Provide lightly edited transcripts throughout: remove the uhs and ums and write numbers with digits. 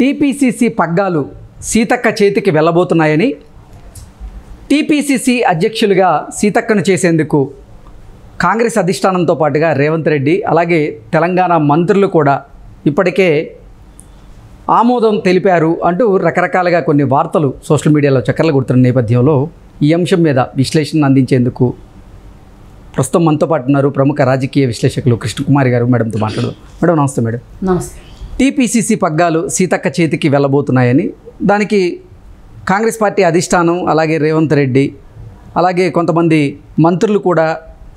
TPCC పగ్గాలు సీతక్క చేతికి వెళ్ళబోతున్నాయని TPCC అధ్యక్షులుగా సీతక్కను చేసేందుకు కాంగ్రెస్ అధిష్టానంతో పాటుగా రేవంత్ రెడ్డి అలాగే తెలంగాణ మంత్రులు కూడా ఇప్పటికే ఆమోదం తెలిపారు అంటూ రకరకాలుగా కొన్ని వార్తలు సోషల్ మీడియాలో చక్కర్లు కొడుతున్న నేపథ్యంలో ఈ అంశం మీద విశ్లేషణ అందించేందుకు ప్రస్తుతం మనతో పాటు ఉన్నారు ప్రముఖ రాజకీయ విశ్లేషకులు కృష్ణకుమారి గారు. మేడంతో మాట్లాడదాం. మేడం నమస్తే. మేడం నమస్తే. టీపీసీసీ పగ్గాలు సీతక్క చేతికి వెళ్ళబోతున్నాయని, దానికి కాంగ్రెస్ పార్టీ అధిష్టానం అలాగే రేవంత్ రెడ్డి అలాగే కొంతమంది మంత్రులు కూడా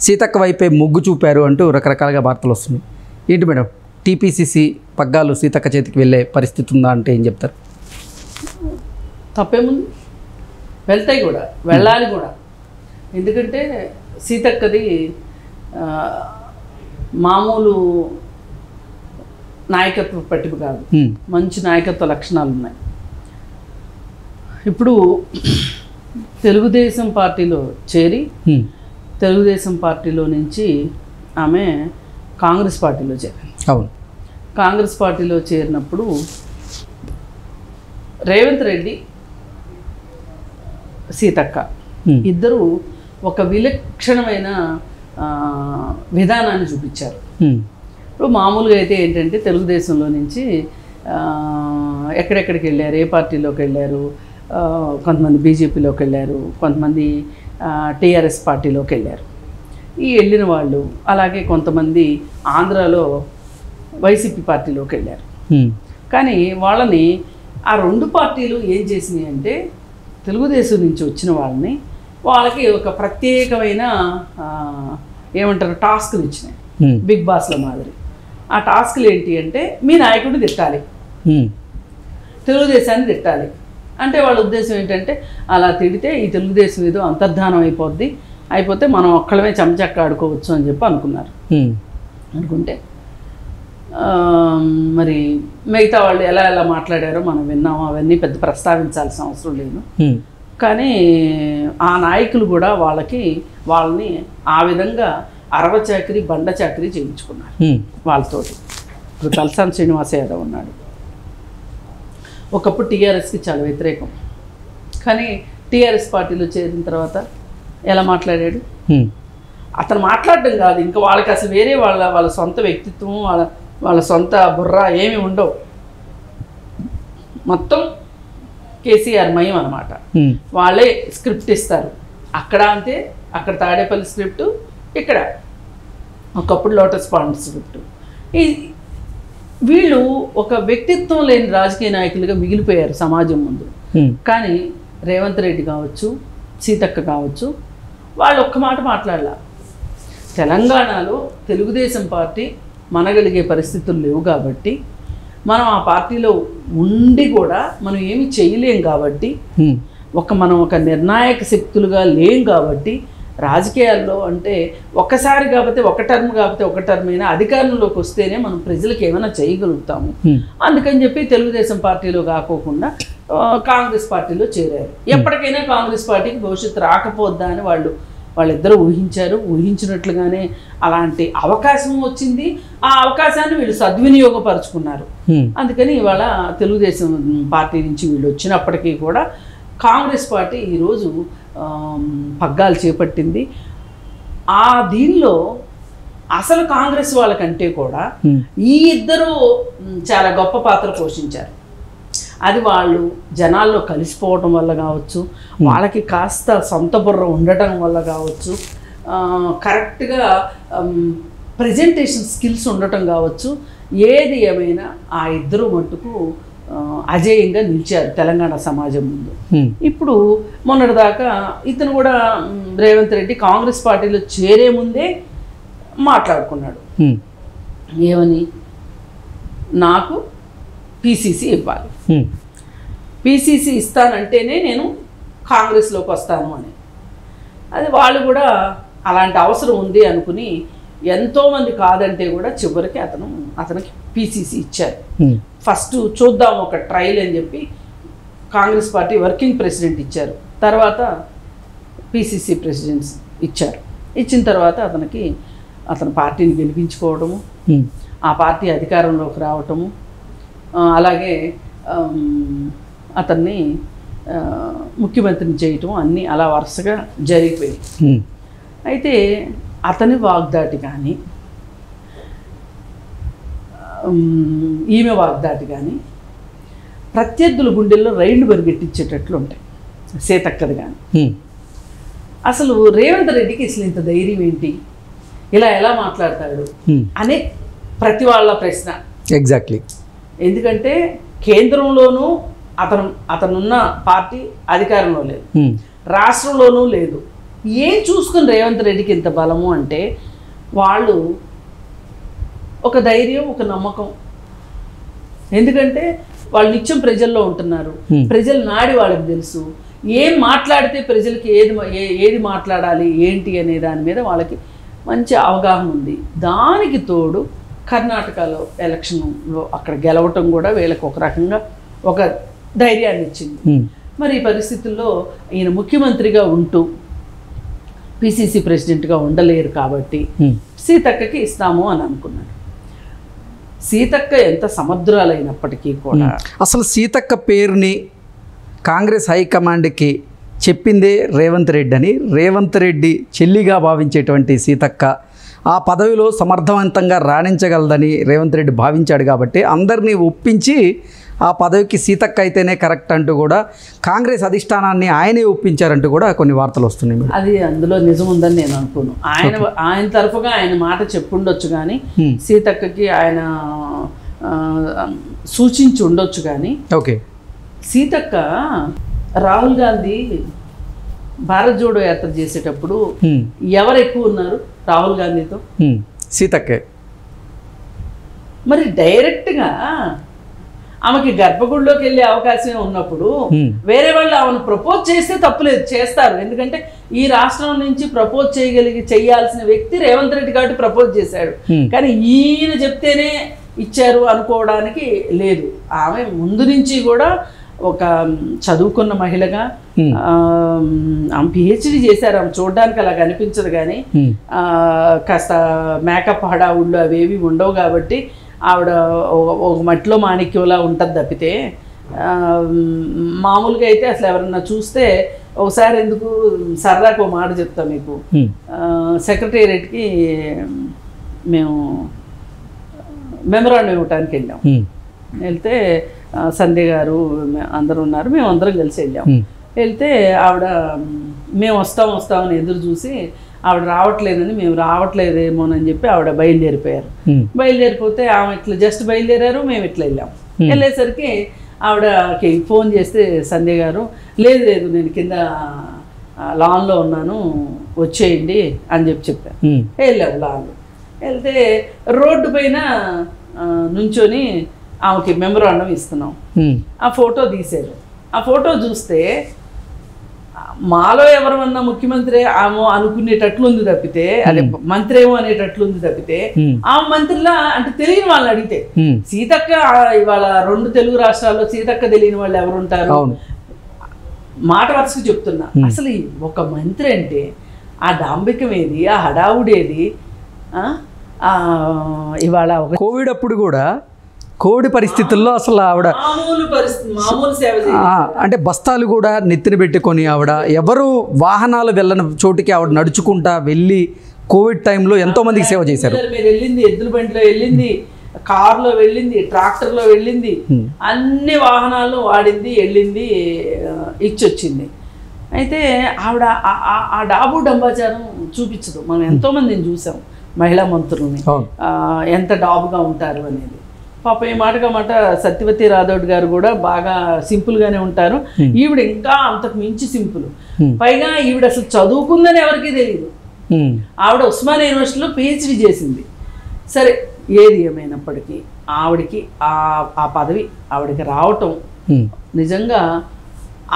సీతక్క వైపే మొగ్గు చూపారు అంటూ రకరకాలుగా వార్తలు వస్తున్నాయి. ఏంటి మేడం, టీపీసీసీ పగ్గాలు సీతక్క చేతికి వెళ్ళే పరిస్థితి ఉందా అంటే ఏం చెప్తారు? తప్పేముంది, వెళ్తాయి కూడా, వెళ్ళాలి కూడా. ఎందుకంటే సీతక్కది మామూలు నాయకత్వ పట్టిక కాదు, మంచి నాయకత్వ లక్షణాలు ఉన్నాయి. ఇప్పుడు తెలుగుదేశం పార్టీలో చేరి తెలుగుదేశం పార్టీలో నుంచి ఆమె కాంగ్రెస్ పార్టీలో చేరింది. అవును. కాంగ్రెస్ పార్టీలో చేరినప్పుడు రేవంత్ రెడ్డి సీతక్క ఇద్దరు ఒక విలక్షణమైన విధానాన్ని చూపించారు. ఇప్పుడు మామూలుగా అయితే ఏంటంటే తెలుగుదేశంలో నుంచి ఎక్కడెక్కడికి వెళ్ళారు, ఏ పార్టీలోకి వెళ్ళారు, కొంతమంది బీజేపీలోకి వెళ్ళారు, కొంతమంది టీఆర్ఎస్ పార్టీలోకి వెళ్ళారు. ఈ వెళ్ళిన వాళ్ళు అలాగే కొంతమంది ఆంధ్రాలో వైసీపీ పార్టీలోకి వెళ్ళారు. కానీ వాళ్ళని ఆ రెండు పార్టీలు ఏం చేసినాయి అంటే తెలుగుదేశం నుంచి వచ్చిన వాళ్ళని వాళ్ళకి ఒక ప్రత్యేకమైన ఏమంటారు టాస్క్లు ఇచ్చినాయి, బిగ్ బాస్ల మాదిరి. ఆ టాస్క్లు ఏంటి అంటే మీ నాయకుడిని తిట్టాలి, తెలుగుదేశాన్ని తిట్టాలి. అంటే వాళ్ళ ఉద్దేశం ఏంటంటే అలా తిడితే ఈ తెలుగుదేశం ఏదో అంతర్ధానం అయిపోతే మనం ఒక్కడమే చెంచక్క ఆడుకోవచ్చు అని చెప్పి అనుకున్నారు. అనుకుంటే మరి మిగతా వాళ్ళు ఎలా ఎలా మాట్లాడారో మనం విన్నాము, అవన్నీ పెద్ద ప్రస్తావించాల్సిన అవసరం లేదు. కానీ ఆ నాయకులు కూడా వాళ్ళని ఆ విధంగా అరవ చాకరీ బండ చాకరీ చేయించుకున్నారు వాళ్ళతోటి. ఇప్పుడు తలసాని శ్రీనివాస యాదవ్ ఉన్నాడు, ఒకప్పుడు టీఆర్ఎస్కి చాలా వ్యతిరేకం. కానీ టీఆర్ఎస్ పార్టీలో చేరిన తర్వాత ఎలా మాట్లాడాడు? అతను మాట్లాడడం కాదు, ఇంకా వాళ్ళకి అసలు వేరే వాళ్ళ సొంత వ్యక్తిత్వం, వాళ్ళ సొంత బుర్ర ఏమి ఉండవు. మొత్తం కేసీఆర్ మయం అన్నమాట. వాళ్ళే స్క్రిప్ట్ ఇస్తారు. అక్కడ అంతే, అక్కడ తాడేపల్లి స్క్రిప్ట్, ఇక్కడ ఒకప్పుడు లోటస్ పాండ్ స్క్రిప్ట్. వీళ్ళు ఒక వ్యక్తిత్వం లేని రాజకీయ నాయకులుగా మిగిలిపోయారు సమాజం ముందు. కానీ రేవంత్ రెడ్డి కావచ్చు, సీతక్క కావచ్చు, వాళ్ళు ఒక్క మాట మాట్లాడాల. తెలంగాణలో తెలుగుదేశం పార్టీ మనగలిగే పరిస్థితులు లేవు కాబట్టి, మనం ఆ పార్టీలో ఉండి కూడా మనం ఏమి చేయలేం కాబట్టి, మనం ఒక నిర్ణాయక శక్తులుగా లేం కాబట్టి, రాజకీయాల్లో అంటే ఒక్కసారి కాకపోతే ఒక టర్మ్ అయినా అధికారంలోకి వస్తేనే మనం ప్రజలకు ఏమైనా చేయగలుగుతాము. అందుకని చెప్పి తెలుగుదేశం పార్టీలో కాకోకుండా కాంగ్రెస్ పార్టీలో చేరారు. ఎప్పటికైనా కాంగ్రెస్ పార్టీకి భవిష్యత్తు రాకపోద్దా అని వాళ్ళిద్దరూ ఊహించారు. ఊహించినట్లుగానే అలాంటి అవకాశం వచ్చింది. ఆ అవకాశాన్ని వీళ్ళు సద్వినియోగపరుచుకున్నారు. అందుకని ఇవాళ తెలుగుదేశం పార్టీ నుంచి వీళ్ళు వచ్చినప్పటికీ కూడా కాంగ్రెస్ పార్టీ ఈరోజు పగ్గాలు చేపట్టింది. దీనిలో అసలు కాంగ్రెస్ వాళ్ళకంటే కూడా ఈ ఇద్దరు చాలా గొప్ప పాత్ర పోషించారు. అది వాళ్ళు జనాల్లో కలిసిపోవటం వల్ల కావచ్చు, వాళ్ళకి కాస్త సొంత బుర్ర ఉండటం వల్ల కావచ్చు, కరెక్ట్గా ప్రజెంటేషన్ స్కిల్స్ ఉండటం కావచ్చు. ఏది ఏమైనా ఆ ఇద్దరు మట్టుకు అజేయంగా నిలిచారు తెలంగాణ సమాజం ముందు. ఇప్పుడు మొన్నటిదాకా ఇతను కూడా రేవంత్ రెడ్డి కాంగ్రెస్ పార్టీలో చేరే ముందే మాట్లాడుకున్నాడు. ఏమని? నాకు పీసీసీ ఇవ్వాలి, పీసీసీ ఇస్తానంటేనే నేను కాంగ్రెస్లోకి వస్తాను అని. అది వాళ్ళు కూడా అలాంటి అవసరం ఉంది అనుకుని ఎంతోమంది కాదంటే కూడా చివరికి అతనికి పీసీసీ ఇచ్చారు. ఫస్ట్ చూద్దాం ఒక ట్రయల్ అని చెప్పి కాంగ్రెస్ పార్టీ వర్కింగ్ ప్రెసిడెంట్ ఇచ్చారు. తర్వాత పీసీసీ ప్రెసిడెంట్స్ ఇచ్చారు. ఇచ్చిన తర్వాత అతని పార్టీని గెలిపించుకోవడము, ఆ పార్టీ అధికారంలోకి రావటము, అలాగే అతన్ని ముఖ్యమంత్రిని చేయటం అన్నీ అలా వరుసగా జరిగిపోయాయి. అయితే అతని వాగ్దాటి కానీ ఈమె వాగ్దాటి కానీ ప్రత్యర్థుల గుండెల్లో రైళ్లు పరిగెట్టించేటట్లు ఉంటాయి. సీతక్కది కానీ అసలు రేవంత్ రెడ్డికి అసలు ఇంత ధైర్యం ఏంటి, ఇలా ఎలా మాట్లాడతాడు అనే ప్రతి వాళ్ళ ప్రశ్న. ఎగ్జాక్ట్లీ. ఎందుకంటే కేంద్రంలోనూ అతనున్న పార్టీ అధికారంలో లేదు, రాష్ట్రంలోనూ లేదు. ఏం చూసుకుని రేవంత్ రెడ్డికి ఇంత బలము అంటే వాళ్ళు ఒక ధైర్యం, ఒక నమ్మకం. ఎందుకంటే వాళ్ళు నిత్యం ప్రజల్లో ఉంటున్నారు, ప్రజల నాడి వాళ్ళకి తెలుసు, ఏం మాట్లాడితే ప్రజలకి ఏది మాట్లాడాలి ఏంటి అనే దాని మీద వాళ్ళకి మంచి అవగాహన ఉంది. దానికి తోడు కర్ణాటకలో ఎలక్షన్లో అక్కడ గెలవటం కూడా వీళ్ళకి ఒక రకంగా ఒక ధైర్యాన్ని ఇచ్చింది. మరి ఈ పరిస్థితుల్లో ఈయన ముఖ్యమంత్రిగా ఉంటూ పిసిసి ప్రెసిడెంట్గా ఉండలేరు కాబట్టి సీతక్కకి ఇస్తాము అని అనుకున్నాడు. సీతక్క ఎంత సముద్రాలైనప్పటికీ కూడా అసలు సీతక్క పేరుని కాంగ్రెస్ హైకమాండ్కి చెప్పిందే రేవంత్ రెడ్డి అని, రేవంత్ రెడ్డి చెల్లిగా భావించేటువంటి సీతక్క ఆ పదవిలో సమర్థవంతంగా రాణించగలదని రేవంత్ రెడ్డి భావించాడు కాబట్టి అందరినీ ఒప్పించి ఆ పదవికి సీతక్క అయితేనే కరెక్ట్ అంటూ కూడా కాంగ్రెస్ అధిష్టానాన్ని ఆయనే ఒప్పించారంటూ కూడా కొన్ని వార్తలు వస్తున్నాయి. అది అందులో నిజం ఉందని నేను అనుకోను. ఆయన తరఫుగా ఆయన మాట చెప్పుండొచ్చు కానీ సీతక్కకి ఆయన సూచించి ఉండొచ్చు కానీ. ఓకే. సీతక్క రాహుల్ గాంధీ భారత్ జోడో యాత్ర చేసేటప్పుడు ఎవరు ఎక్కువ ఉన్నారు రాహుల్ గాంధీతో? సీతక్కే. మరి డైరెక్ట్గా ఆమెకి గర్భగుడిలోకి వెళ్ళే అవకాశం ఉన్నప్పుడు వేరే వాళ్ళు ఆమెను ప్రపోజ్ చేస్తే తప్పులేదు, చేస్తారు. ఎందుకంటే ఈ రాష్ట్రం నుంచి ప్రపోజ్ చేయాల్సిన వ్యక్తి రేవంత్ రెడ్డి కాబట్టి ప్రపోజ్ చేశాడు. కానీ ఈయన చెప్తేనే ఇచ్చారు అనుకోవడానికి లేదు. ఆమె ముందు నుంచి కూడా ఒక చదువుకున్న మహిళగా ఆమె పిహెచ్డి చేశారు. ఆమె చూడడానికి అలా కనిపించదు కానీ కాస్త మేకప్ హడావుళ్ళు అవేవి ఉండవు కాబట్టి ఆవిడ ఒక మట్టిలో మాణిక్యంలా ఉంటుంది తప్పితే మామూలుగా అయితే అసలు ఎవరన్నా చూస్తే ఒకసారి ఎందుకు సరదాకు ఒక మాట చెప్తాం మీకు. సెక్రటేరియట్కి మేము మెమరాండం ఇవ్వటానికి వెళ్ళాం. వెళ్తే సంధ్య గారు అందరూ ఉన్నారు, మేము అందరం కలిసి వెళ్ళాం. వెళ్తే ఆవిడ మేము వస్తామని ఎదురు చూసి ఆవిడ రావట్లేదని, మేము రావట్లేదేమోనని చెప్పి ఆవిడ బయలుదేరిపోయారు. బయలుదేరిపోతే ఆమె ఇట్లా జస్ట్ బయలుదేరారు, మేము ఇట్లా వెళ్ళాం. వెళ్ళేసరికి ఆవిడకి ఫోన్ చేస్తే సంధ్య గారు లేదు నేను కింద లాన్లో ఉన్నాను వచ్చేయండి అని చెప్పారు. వెళ్ళాము లాన్లో. వెళ్తే రోడ్డు పైన నుంచొని ఆమెకి మెమరాండం ఇస్తున్నాం. ఆ ఫోటో తీశారు. ఆ ఫోటో చూస్తే మాలో ఎవరన్నా ముఖ్యమంత్రి ఆమె అనుకునేటట్లుంది తప్పితే, అదే మంత్రి ఏమో అనేటట్లుంది తప్పితే ఆమె మంత్రిలా అంటే తెలియని వాళ్ళని అడిగితే సీతక్క ఇవాళ 2 తెలుగు రాష్ట్రాల్లో సీతక్క తెలియని వాళ్ళు ఎవరుంటారు? మాట వరుసకు చెప్తున్నా. అసలు ఒక మంత్రి అంటే ఆ డాంబికం ఏది, ఆ హడావుడేది? ఇవాళ కోవిడ్ అప్పుడు కూడా కోవిడ్ పరిస్థితుల్లో అసలు ఆవిడ మామూలు సేవ అంటే బస్తాలు కూడా నెత్తిన పెట్టుకొని ఆవిడ ఎవరు వాహనాలు వెళ్ళని చోటికి ఆవిడ నడుచుకుంటా వెళ్ళి కోవిడ్ టైంలో ఎంతో మందికి సేవ చేశారు. మీరు వెళ్ళింది ఎద్దుల బండిలో వెళ్ళింది, కారులో వెళ్ళింది, ట్రాక్టర్లో వెళ్ళింది, అన్ని వాహనాలు వాడింది, వెళ్ళింది, ఇచ్చొచ్చింది. అయితే ఆవిడ ఆ డాబు డంబాచారం చూపించదు. మనం ఎంతోమందిని చూసాం మహిళా మంత్రులని ఎంత డాబుగా ఉంటారు అనేది. పాప ఈ మాట సత్యవతి రాథోడ్ గారు కూడా బాగా సింపుల్గానే ఉంటారు. ఈవిడ ఇంకా అంతకు మించి సింపుల్. పైగా ఈవిడ అసలు చదువుకుందని ఎవరికీ తెలియదు. ఆవిడ ఉస్మానియా యూనివర్సిటీలో పిహెచ్డి చేసింది. సరే ఏది ఏమైనప్పటికీ ఆవిడకి ఆ పదవి ఆవిడకి రావటం నిజంగా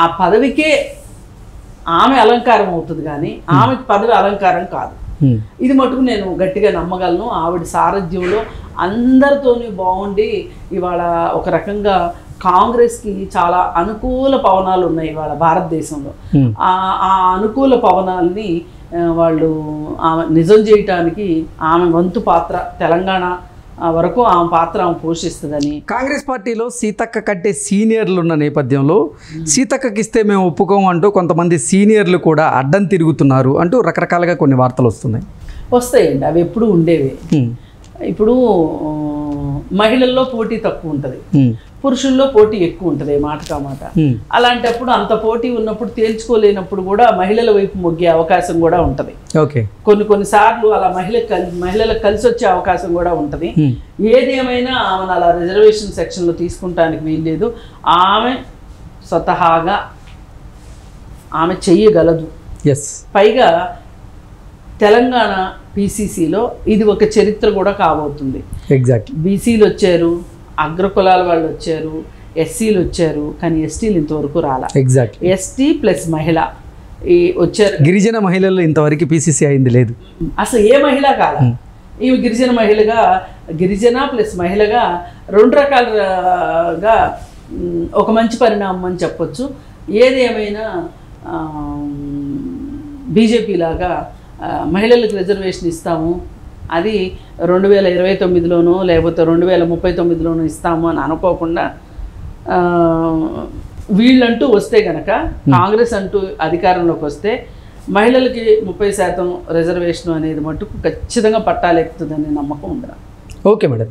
ఆ పదవికే ఆమె అలంకారం అవుతుంది కానీ ఆమెకి పదవి అలంకారం కాదు. ఇది మటుకు నేను గట్టిగా నమ్మగలను. ఆవిడ సారథ్యంలో అందరితోని బాగుండి ఇవాళ ఒక రకంగా కాంగ్రెస్కి చాలా అనుకూల పవనాలు ఉన్నాయి ఇవాళ భారతదేశంలో. ఆ అనుకూల పవనాల్ని వాళ్ళు ఆమె నిజం చేయటానికి ఆమె వంతు పాత్ర తెలంగాణ వరకు ఆమె పాత్ర ఆమె పోషిస్తుందని. కాంగ్రెస్ పార్టీలో సీతక్క కంటే సీనియర్లు ఉన్న నేపథ్యంలో సీతక్కకి ఇస్తే మేము ఒప్పుకోము అంటూ కొంతమంది సీనియర్లు కూడా అడ్డం తిరుగుతున్నారు అంటూ రకరకాలుగా కొన్ని వార్తలు వస్తున్నాయి. వస్తాయండి, అవి ఎప్పుడు ఉండేవి. ఇప్పుడు మహిళల్లో పోటీ తక్కువ ఉంటుంది, పురుషుల్లో పోటీ ఎక్కువ ఉంటుంది, మాట మాట. అలాంటప్పుడు అంత పోటీ ఉన్నప్పుడు తేల్చుకోలేనప్పుడు కూడా మహిళల వైపు మొగ్గే అవకాశం కూడా ఉంటుంది. ఓకే, కొన్నిసార్లు అలా మహిళలకు కలిసి వచ్చే అవకాశం కూడా ఉంటుంది. ఏది ఏమైనా ఆమెను అలా రిజర్వేషన్ సెక్షన్లో తీసుకుంటానికి వీల్లేదు. ఆమె స్వతహాగా ఆమె చెయ్యగలదు. పైగా తెలంగాణ పీసీసీలో ఇది ఒక చరిత్ర కూడా కాబోతుంది. ఎగ్జాక్ట్, బీసీలు వచ్చారు, అగ్రకులాల వాళ్ళు వచ్చారు, ఎస్సీలు వచ్చారు, కానీ ఎస్టీలు ఇంతవరకు రాలా. ఎగ్జాక్ట్, ఎస్టీ ప్లస్ మహిళ ఈ వచ్చారు. గిరిజన మహిళలు ఇంతవరకు పీసీసీ అయింది లేదు, అసలు ఏ మహిళ కాదా. ఈమె గిరిజన మహిళగా, గిరిజన ప్లస్ మహిళగా 2 రకాలుగా ఒక మంచి పరిణామం అని చెప్పొచ్చు. ఏది ఏమైనా బీజేపీ లాగా మహిళలకు రిజర్వేషన్ ఇస్తాము, అది 2029లోనో లేకపోతే 2039లోనో ఇస్తాము అని అనుకోకుండా వీళ్ళంటూ వస్తే కనుక, కాంగ్రెస్ అంటూ అధికారంలోకి వస్తే మహిళలకి 30% రిజర్వేషన్ అనేది మటుకు ఖచ్చితంగా పట్టాలెక్కుతుందనే నమ్మకం ఉంది. Okay madam.